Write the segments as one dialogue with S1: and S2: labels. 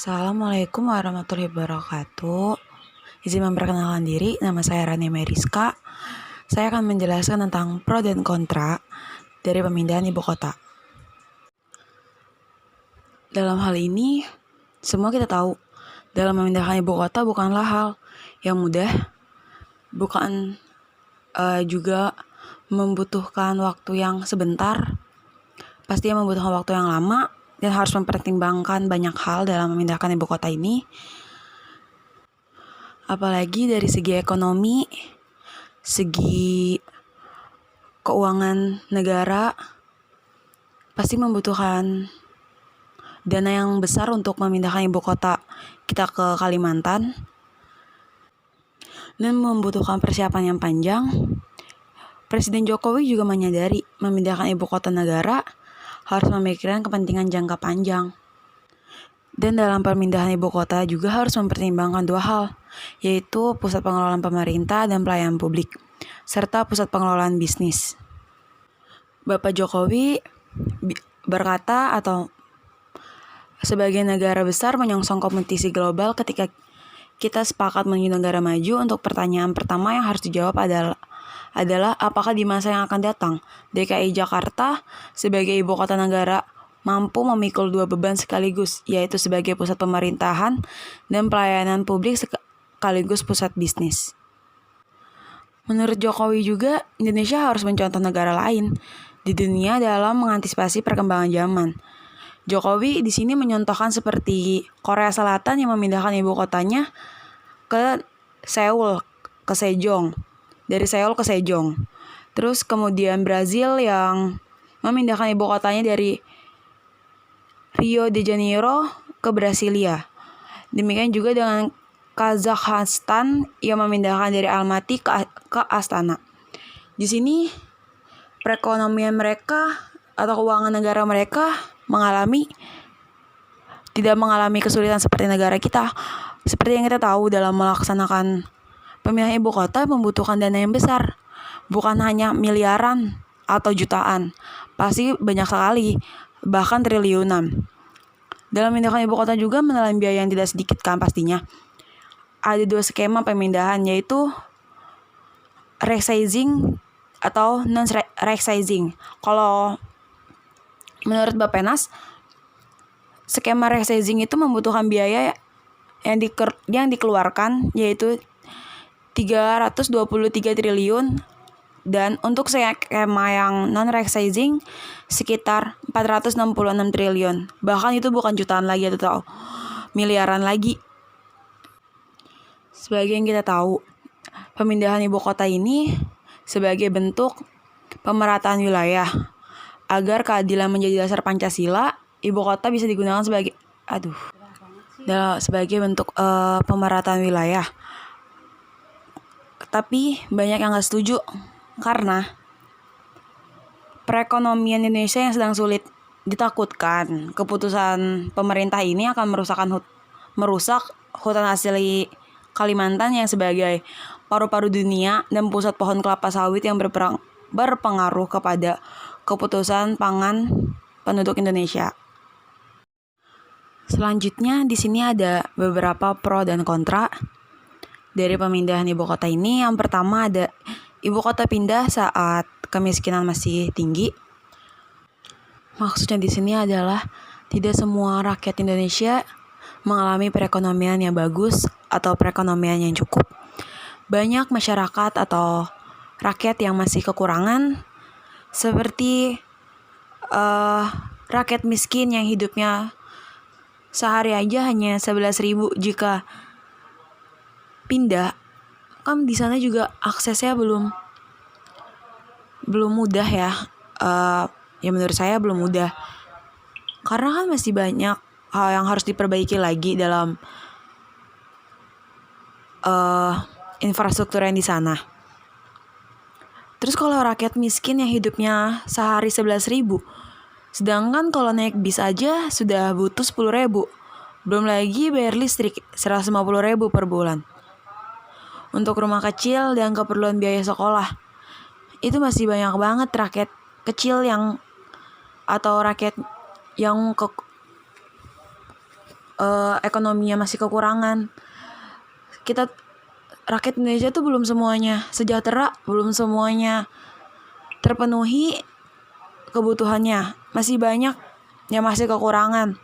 S1: Assalamualaikum warahmatullahi wabarakatuh. Izin memperkenalkan diri, nama saya Rani Meriska. Saya akan menjelaskan tentang pro dan kontra dari pemindahan ibu kota. Dalam hal ini, semua kita tahu, dalam memindahkan ibu kota bukanlah hal yang mudah, bukan juga membutuhkan waktu yang sebentar, pastinya membutuhkan waktu yang lama, dan harus mempertimbangkan banyak hal dalam memindahkan ibu kota ini. Apalagi dari segi ekonomi, segi keuangan negara, pasti membutuhkan dana yang besar untuk memindahkan ibu kota kita ke Kalimantan, dan membutuhkan persiapan yang panjang. Presiden Jokowi juga menyadari memindahkan ibu kota negara harus memikirkan kepentingan jangka panjang. Dan dalam pemindahan ibu kota juga harus mempertimbangkan dua hal, yaitu pusat pengelolaan pemerintah dan pelayanan publik, serta pusat pengelolaan bisnis. Bapak Jokowi berkata atau sebagai negara besar menyongsong kompetisi global, ketika kita sepakat menuju negara maju, untuk pertanyaan pertama yang harus dijawab adalah apakah di masa yang akan datang DKI Jakarta sebagai ibu kota negara mampu memikul dua beban sekaligus, yaitu sebagai pusat pemerintahan dan pelayanan publik sekaligus pusat bisnis. Menurut Jokowi juga, Indonesia harus mencontoh negara lain di dunia dalam mengantisipasi perkembangan zaman. Jokowi di sini menyontohkan seperti Korea Selatan yang memindahkan ibu kotanya ke Seoul, ke Sejong. Dari Seoul ke Sejong. Terus kemudian Brazil yang memindahkan ibu kotanya dari Rio de Janeiro ke Brasilia. Demikian juga dengan Kazakhstan yang memindahkan dari Almaty ke Astana. Di sini perekonomian mereka atau keuangan negara mereka tidak mengalami kesulitan seperti negara kita. Seperti yang kita tahu, dalam melaksanakan pemindahan ibu kota membutuhkan dana yang besar, bukan hanya miliaran atau jutaan, pasti banyak sekali, bahkan triliunan. Dalam memindahkan ibu kota juga menelan biaya yang tidak sedikit kan pastinya. Ada dua skema pemindahan, yaitu resizing atau non-resizing. Kalau menurut Bappenas, skema resizing itu membutuhkan biaya yang dikeluarkan, yaitu 323 triliun, dan untuk skema yang non-resizing sekitar 466 triliun. Bahkan itu bukan jutaan lagi atau miliaran lagi. Sebagai yang kita tahu, pemindahan ibu kota ini sebagai bentuk pemerataan wilayah. Agar keadilan menjadi dasar Pancasila, ibu kota bisa digunakan sebagai bentuk pemerataan wilayah. Tapi banyak yang gak setuju karena perekonomian Indonesia yang sedang sulit. Ditakutkan keputusan pemerintah ini akan merusak hutan asli Kalimantan yang sebagai paru-paru dunia dan pusat pohon kelapa sawit yang berpengaruh kepada keputusan pangan penduduk Indonesia. Selanjutnya di sini ada beberapa pro dan kontra dari pemindahan ibu kota ini. Yang pertama ada ibu kota pindah saat kemiskinan masih tinggi. Maksudnya di sini adalah tidak semua rakyat Indonesia mengalami perekonomian yang bagus atau perekonomian yang cukup. Banyak masyarakat atau rakyat yang masih kekurangan, seperti rakyat miskin yang hidupnya sehari aja hanya 11.000 jika pindah. Kan di sana juga aksesnya belum mudah ya. Ya menurut saya belum mudah. Karena kan masih banyak hal yang harus diperbaiki lagi dalam infrastruktur yang di sana. Terus kalau rakyat miskin yang hidupnya sehari 11.000, sedangkan kalau naik bis aja sudah butuh 10.000, belum lagi bayar listrik 150.000 per bulan. Untuk rumah kecil dan keperluan biaya sekolah, itu masih banyak banget rakyat kecil atau rakyat yang ekonominya masih kekurangan. Kita rakyat Indonesia tuh belum semuanya sejahtera, belum semuanya terpenuhi kebutuhannya. Masih banyak yang masih kekurangan.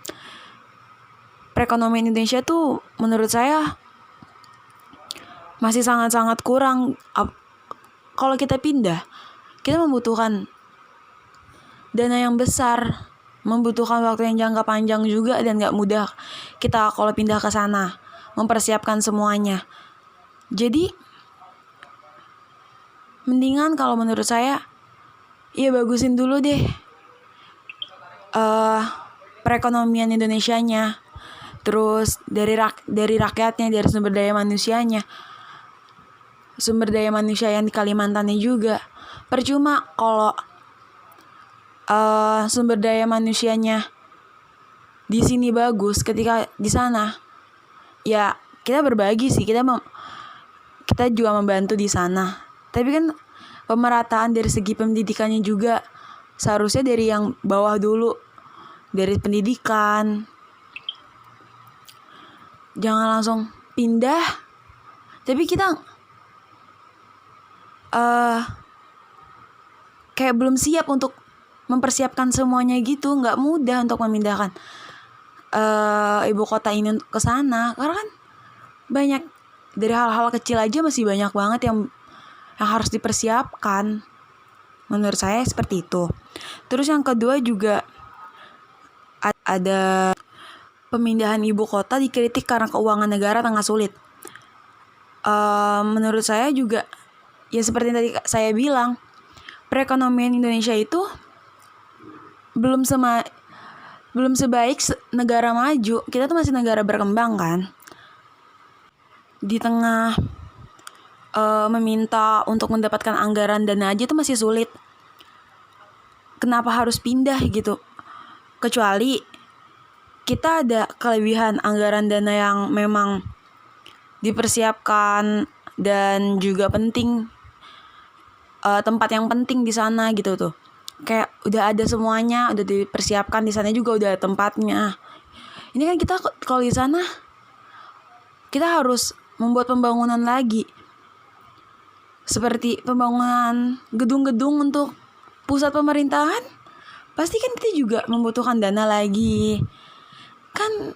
S1: Perekonomian Indonesia tuh menurut saya masih sangat-sangat kurang. Kalau kita pindah, kita membutuhkan dana yang besar, membutuhkan waktu yang jangka panjang juga, dan gak mudah kita kalau pindah ke sana mempersiapkan semuanya. Jadi mendingan kalau menurut saya ya bagusin dulu deh perekonomian Indonesianya, terus dari rakyatnya, dari sumber daya manusianya, sumber daya manusia yang di Kalimantannya juga. Percuma kalau sumber daya manusianya di sini bagus, ketika di sana ya kita berbagi sih, kita juga membantu di sana. Tapi kan pemerataan dari segi pendidikannya juga seharusnya dari yang bawah dulu, dari pendidikan. Jangan langsung pindah tapi kita kayak belum siap untuk mempersiapkan semuanya gitu. Nggak mudah untuk memindahkan ibu kota ini ke sana, karena kan banyak dari hal-hal kecil aja masih banyak banget yang harus dipersiapkan. Menurut saya seperti itu. Terus yang kedua juga ada pemindahan ibu kota dikritik karena keuangan negara tengah sulit. Menurut saya juga ya seperti tadi saya bilang, perekonomian Indonesia itu belum sebaik negara maju. Kita tuh masih negara berkembang kan. Di tengah meminta untuk mendapatkan anggaran dana aja tuh masih sulit. Kenapa harus pindah gitu? Kecuali kita ada kelebihan anggaran dana yang memang dipersiapkan dan juga penting, tempat yang penting di sana gitu tuh. Kayak udah ada semuanya, udah dipersiapkan di sana juga, udah ada tempatnya. Ini kan kita kalau di sana kita harus membuat pembangunan lagi. Seperti pembangunan gedung-gedung untuk pusat pemerintahan, pasti kan kita juga membutuhkan dana lagi. Kan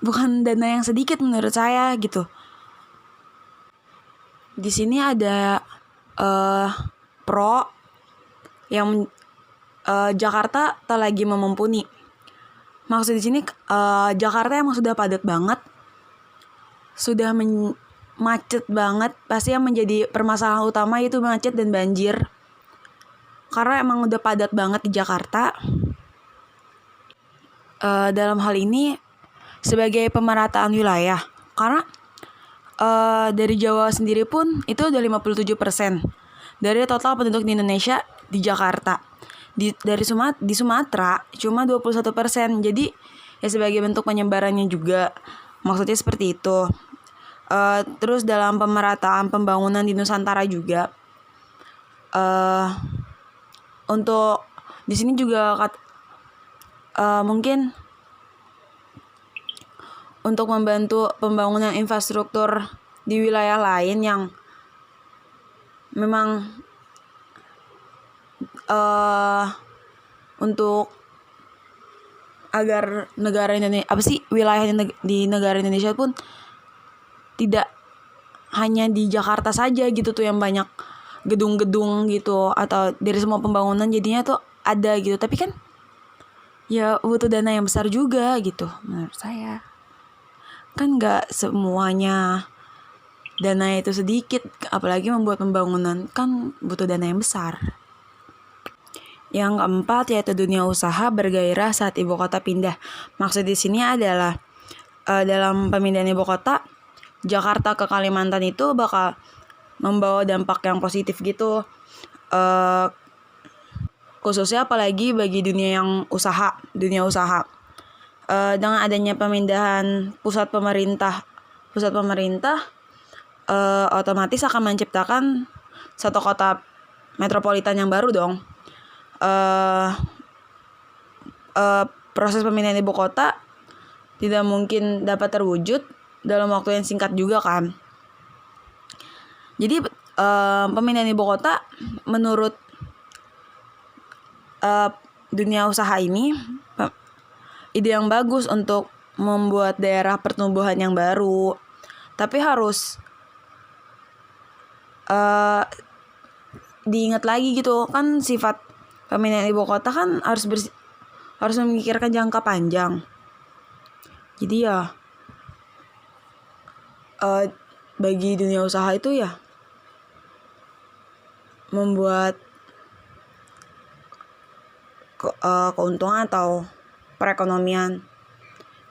S1: bukan dana yang sedikit menurut saya gitu. Di sini ada pro yang Jakarta tak lagi memumpuni. Maksud di sini Jakarta emang sudah padat banget, sudah macet banget. Pasti yang menjadi permasalahan utama itu macet dan banjir. Karena emang udah padat banget di Jakarta. Dalam hal ini sebagai pemerataan wilayah, karena dari Jawa sendiri pun itu udah 57% dari total penduduk di Indonesia di Jakarta. Di Sumatera cuma 21%. Jadi ya sebagai bentuk penyebarannya juga, maksudnya seperti itu. Terus dalam pemerataan pembangunan di Nusantara juga, untuk di sini juga mungkin untuk membantu pembangunan infrastruktur di wilayah lain yang memang untuk agar negara Indonesia wilayah di negara Indonesia pun tidak hanya di Jakarta saja gitu tuh yang banyak gedung-gedung gitu, atau dari semua pembangunan jadinya tuh ada gitu. Tapi kan ya butuh dana yang besar juga gitu menurut saya. Kan gak semuanya dana itu sedikit, apalagi membuat pembangunan kan butuh dana yang besar. Yang keempat yaitu dunia usaha bergairah saat ibu kota pindah. Maksud di sini adalah dalam pemindahan ibu kota, Jakarta ke Kalimantan itu bakal membawa dampak yang positif gitu, khususnya apalagi bagi dunia usaha. Dengan adanya pemindahan pusat pemerintah, otomatis akan menciptakan satu kota metropolitan yang baru dong. Proses pemindahan ibu kota tidak mungkin dapat terwujud dalam waktu yang singkat juga kan. Jadi pemindahan ibu kota menurut dunia usaha ini ide yang bagus untuk membuat daerah pertumbuhan yang baru, tapi harus diingat lagi gitu kan, sifat pemindahan ibu kota kan harus memikirkan jangka panjang. Jadi ya bagi dunia usaha itu ya membuat keuntungan atau perekonomian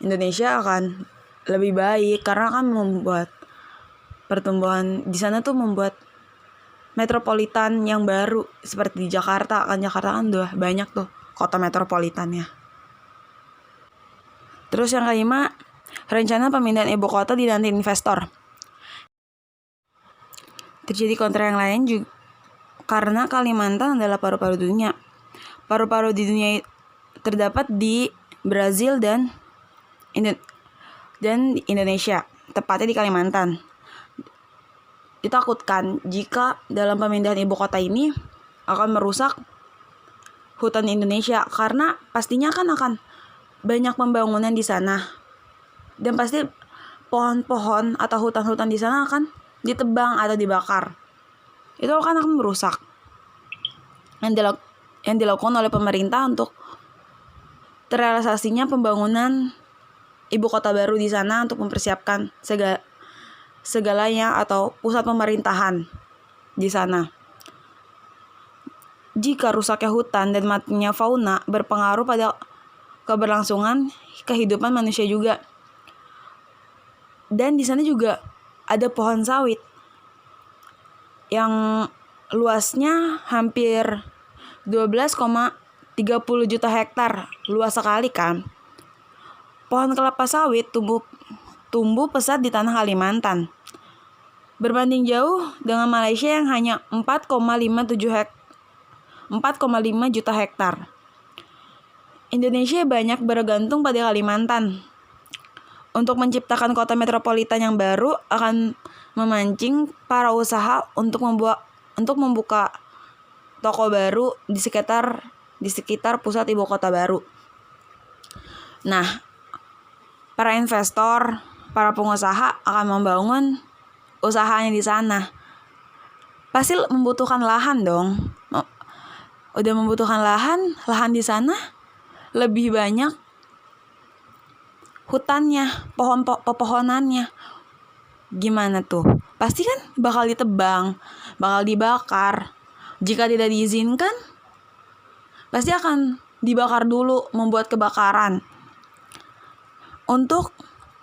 S1: Indonesia akan lebih baik, karena kan membuat pertumbuhan di sana tuh membuat metropolitan yang baru seperti di Jakarta kan. Jakarta kan udah banyak tuh kota metropolitannya. Terus yang kelima, rencana pemindahan ibu kota dinanti investor. Terjadi kontra yang lain juga karena Kalimantan adalah paru-paru dunia. Paru-paru di dunia terdapat di Brazil dan Indonesia, tepatnya di Kalimantan. Ditakutkan jika dalam pemindahan ibu kota ini akan merusak hutan Indonesia, karena pastinya kan akan banyak pembangunan di sana. Dan pasti pohon-pohon atau hutan-hutan di sana akan ditebang atau dibakar. Itu akan merusak yang dilakukan oleh pemerintah untuk terrealisasinya pembangunan ibu kota baru di sana untuk mempersiapkan segalanya atau pusat pemerintahan di sana. Jika rusaknya hutan dan matinya fauna berpengaruh pada keberlangsungan kehidupan manusia juga. Dan di sana juga ada pohon sawit yang luasnya hampir 12,30 juta hektar, luas sekali kan. Pohon kelapa sawit tumbuh pesat di tanah Kalimantan. Berbanding jauh dengan Malaysia yang hanya 4,5 juta hektar. Indonesia banyak bergantung pada Kalimantan. Untuk menciptakan kota metropolitan yang baru akan memancing para usaha untuk membuka toko baru di sekitar pusat ibu kota baru. Nah, para investor, para pengusaha akan membangun usahanya di sana. Pasti membutuhkan lahan dong. Udah membutuhkan lahan di sana lebih banyak hutannya, pepohonannya. Gimana tuh? Pasti kan bakal ditebang, bakal dibakar. Jika tidak diizinkan, pasti akan dibakar dulu, membuat kebakaran. Untuk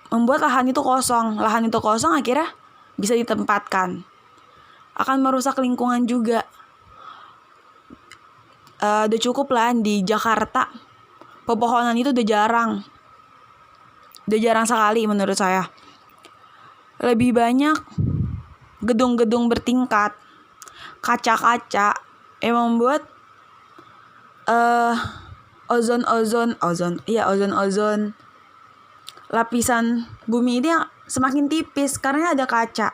S1: membuat lahan itu kosong. Lahan itu kosong akhirnya bisa ditempatkan. Akan merusak lingkungan juga. Udah cukup lah di Jakarta. Pepohonan itu udah jarang sekali menurut saya. Lebih banyak gedung-gedung bertingkat, kaca-kaca yang membuat ozon lapisan bumi ini semakin tipis karena ada kaca.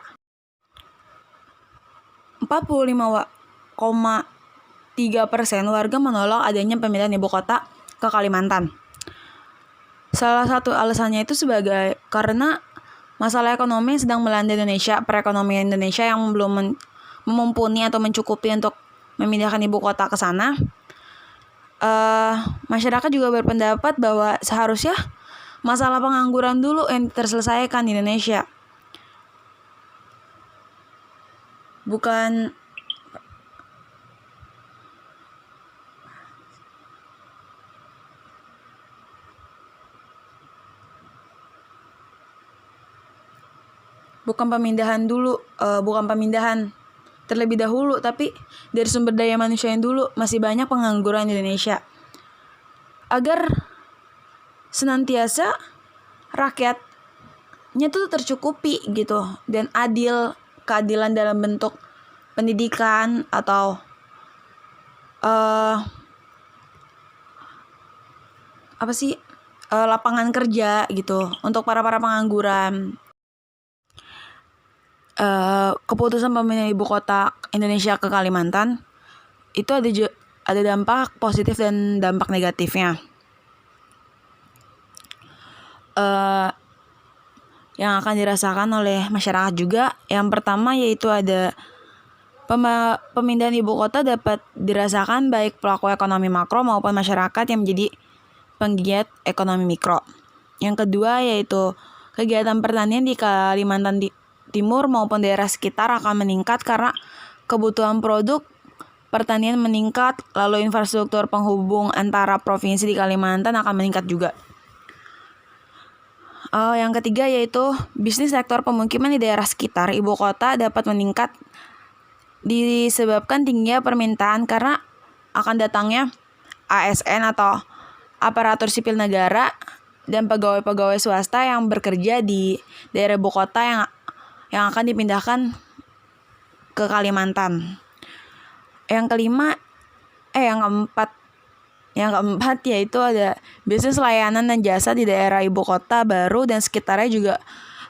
S1: 45,3% warga menolak adanya pemindahan ibu kota ke Kalimantan. Salah satu alasannya itu karena masalah ekonomi sedang melanda Indonesia. Perekonomian Indonesia yang belum mumpuni atau mencukupi untuk memindahkan ibu kota ke sana. Masyarakat juga berpendapat bahwa seharusnya masalah pengangguran dulu yang terselesaikan di Indonesia. Bukan pemindahan terlebih dahulu, tapi dari sumber daya manusia yang dulu. Masih banyak pengangguran di Indonesia. Agar senantiasa rakyatnya tuh tercukupi gitu, dan keadilan dalam bentuk pendidikan atau lapangan kerja gitu untuk para pengangguran. Keputusan pemindahan ibu kota Indonesia ke Kalimantan itu ada dampak positif dan dampak negatifnya. Yang akan dirasakan oleh masyarakat juga. Yang pertama yaitu ada pemindahan ibu kota dapat dirasakan baik pelaku ekonomi makro maupun masyarakat yang menjadi penggiat ekonomi mikro. Yang kedua yaitu kegiatan pertanian di Kalimantan Timur maupun daerah sekitar akan meningkat karena kebutuhan produk pertanian meningkat, lalu infrastruktur penghubung antara provinsi di Kalimantan akan meningkat juga. Yang ketiga yaitu bisnis sektor pemukiman di daerah sekitar ibu kota dapat meningkat disebabkan tingginya permintaan karena akan datangnya ASN atau aparatur sipil negara dan pegawai-pegawai swasta yang bekerja di daerah ibu kota yang akan dipindahkan ke Kalimantan. Yang keempat yaitu ada bisnis layanan dan jasa di daerah ibu kota baru dan sekitarnya juga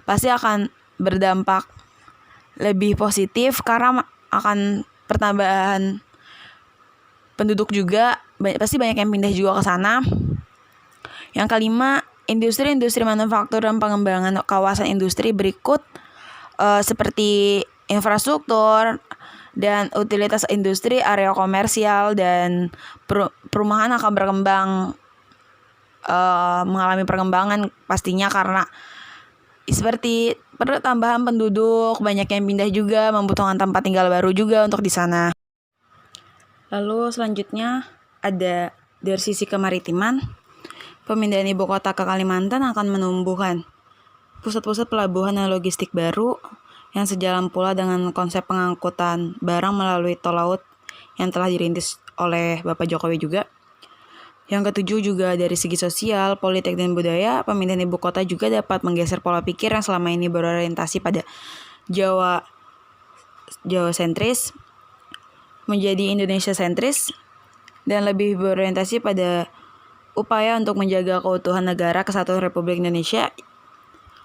S1: pasti akan berdampak lebih positif karena akan pertambahan penduduk juga, pasti banyak yang pindah juga ke sana. Yang kelima, industri manufaktur dan pengembangan kawasan industri berikut seperti infrastruktur dan utilitas industri, area komersial dan perumahan akan berkembang, mengalami perkembangan pastinya karena seperti perlu tambahan penduduk, banyak yang pindah juga, membutuhkan tempat tinggal baru juga untuk di sana. Lalu selanjutnya ada dari sisi kemaritiman, pemindahan ibu kota ke Kalimantan akan menumbuhkan pusat-pusat pelabuhan dan logistik baru yang sejalan pula dengan konsep pengangkutan barang melalui tol laut yang telah dirintis oleh Bapak Jokowi juga. Yang ketujuh juga dari segi sosial, politik dan budaya, pemindahan ibu kota juga dapat menggeser pola pikir yang selama ini berorientasi pada Jawa sentris menjadi Indonesia sentris dan lebih berorientasi pada upaya untuk menjaga keutuhan negara Kesatuan Republik Indonesia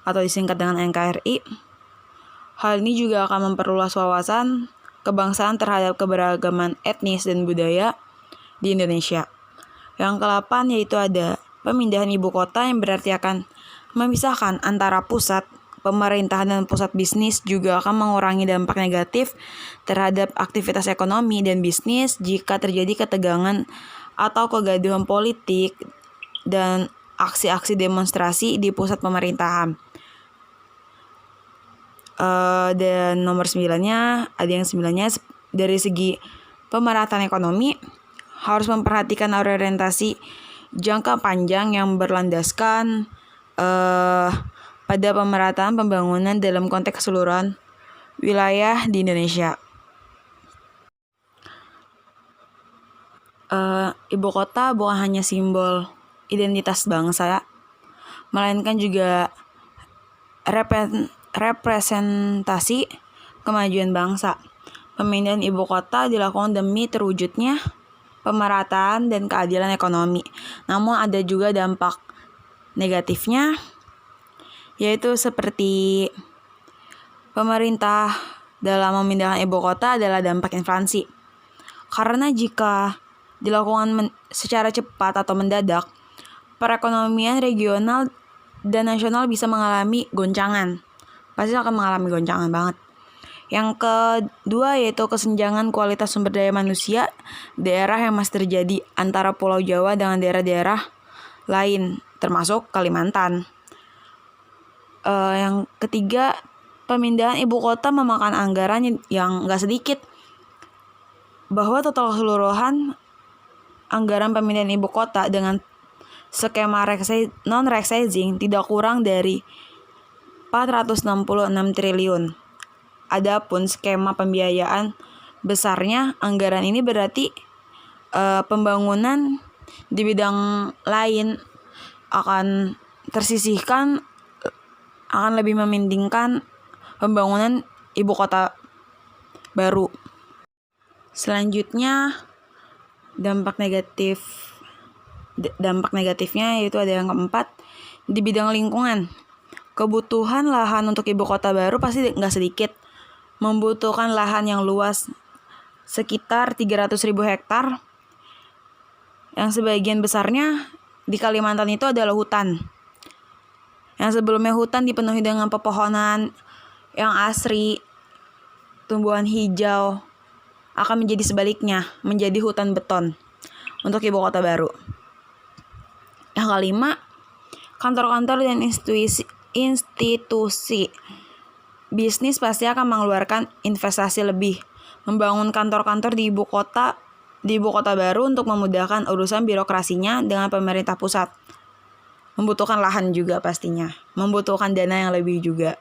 S1: atau disingkat dengan NKRI. Hal ini juga akan memperluas wawasan kebangsaan terhadap keberagaman etnis dan budaya di Indonesia. Yang ke-8 yaitu ada pemindahan ibu kota yang berarti akan memisahkan antara pusat pemerintahan dan pusat bisnis, juga akan mengurangi dampak negatif terhadap aktivitas ekonomi dan bisnis jika terjadi ketegangan atau kegaduhan politik dan aksi-aksi demonstrasi di pusat pemerintahan. Dan nomor 9-nya, ada yang 9-nya dari segi pemerataan ekonomi harus memperhatikan orientasi jangka panjang yang berlandaskan pada pemerataan pembangunan dalam konteks keseluruhan wilayah di Indonesia. Ibu kota bukan hanya simbol identitas bangsa, melainkan juga representasi kemajuan bangsa. Pemindahan ibu kota dilakukan demi terwujudnya pemerataan dan keadilan ekonomi. Namun ada juga dampak negatifnya, yaitu seperti pemerintah dalam memindahkan ibu kota adalah dampak inflasi. Karena jika dilakukan secara cepat atau mendadak, perekonomian regional dan nasional bisa mengalami goncangan. Pasti akan mengalami goncangan banget. Yang kedua yaitu kesenjangan kualitas sumber daya manusia daerah yang masih terjadi antara Pulau Jawa dengan daerah-daerah lain, termasuk Kalimantan. Yang ketiga, pemindahan ibu kota memakan anggaran yang gak sedikit, bahwa total keseluruhan anggaran pemindahan ibu kota dengan skema non-resizing tidak kurang dari 466 triliun. Adapun skema pembiayaan besarnya anggaran ini berarti pembangunan di bidang lain akan tersisihkan, akan lebih memendingkan pembangunan ibu kota baru. Selanjutnya, dampak negatif dampak negatifnya yaitu ada yang keempat, di bidang lingkungan. Kebutuhan lahan untuk ibu kota baru pasti nggak sedikit. Membutuhkan lahan yang luas sekitar 300.000 hektar, yang sebagian besarnya di Kalimantan itu adalah hutan. Yang sebelumnya hutan dipenuhi dengan pepohonan yang asri, tumbuhan hijau, akan menjadi sebaliknya, menjadi hutan beton untuk ibu kota baru. Yang kelima, kantor-kantor dan institusi bisnis pasti akan mengeluarkan investasi lebih, membangun kantor-kantor di ibu kota baru untuk memudahkan urusan birokrasinya dengan pemerintah pusat. Membutuhkan lahan juga pastinya, membutuhkan dana yang lebih juga.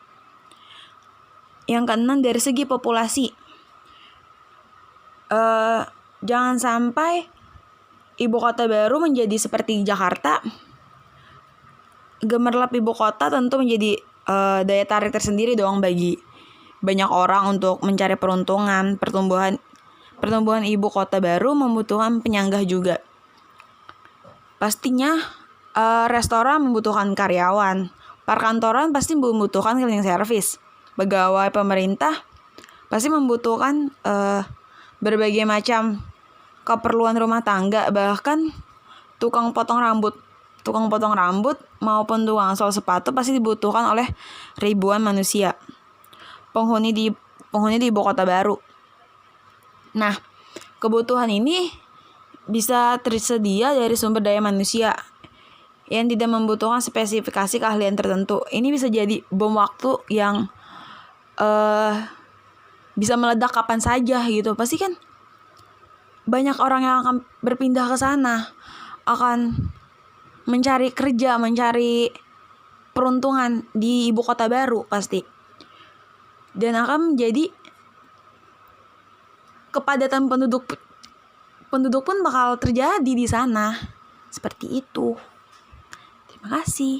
S1: Yang keenam, dari segi populasi, jangan sampai ibu kota baru menjadi seperti Jakarta. Gemerlap ibu kota tentu menjadi daya tarik tersendiri dong bagi banyak orang untuk mencari peruntungan. Pertumbuhan ibu kota baru membutuhkan penyanggah juga. Pastinya restoran membutuhkan karyawan, perkantoran pasti membutuhkan cleaning service, pegawai pemerintah pasti membutuhkan berbagai macam keperluan rumah tangga, bahkan tukang potong rambut maupun tukang sol sepatu pasti dibutuhkan oleh ribuan manusia penghuni di ibu kota baru. Nah, kebutuhan ini bisa tersedia dari sumber daya manusia yang tidak membutuhkan spesifikasi keahlian tertentu. Ini bisa jadi bom waktu yang bisa meledak kapan saja gitu. Pasti kan banyak orang yang akan berpindah ke sana, akan mencari kerja, mencari peruntungan di ibu kota baru pasti. Dan akan menjadi kepadatan penduduk pun bakal terjadi di sana. Seperti itu. Terima kasih.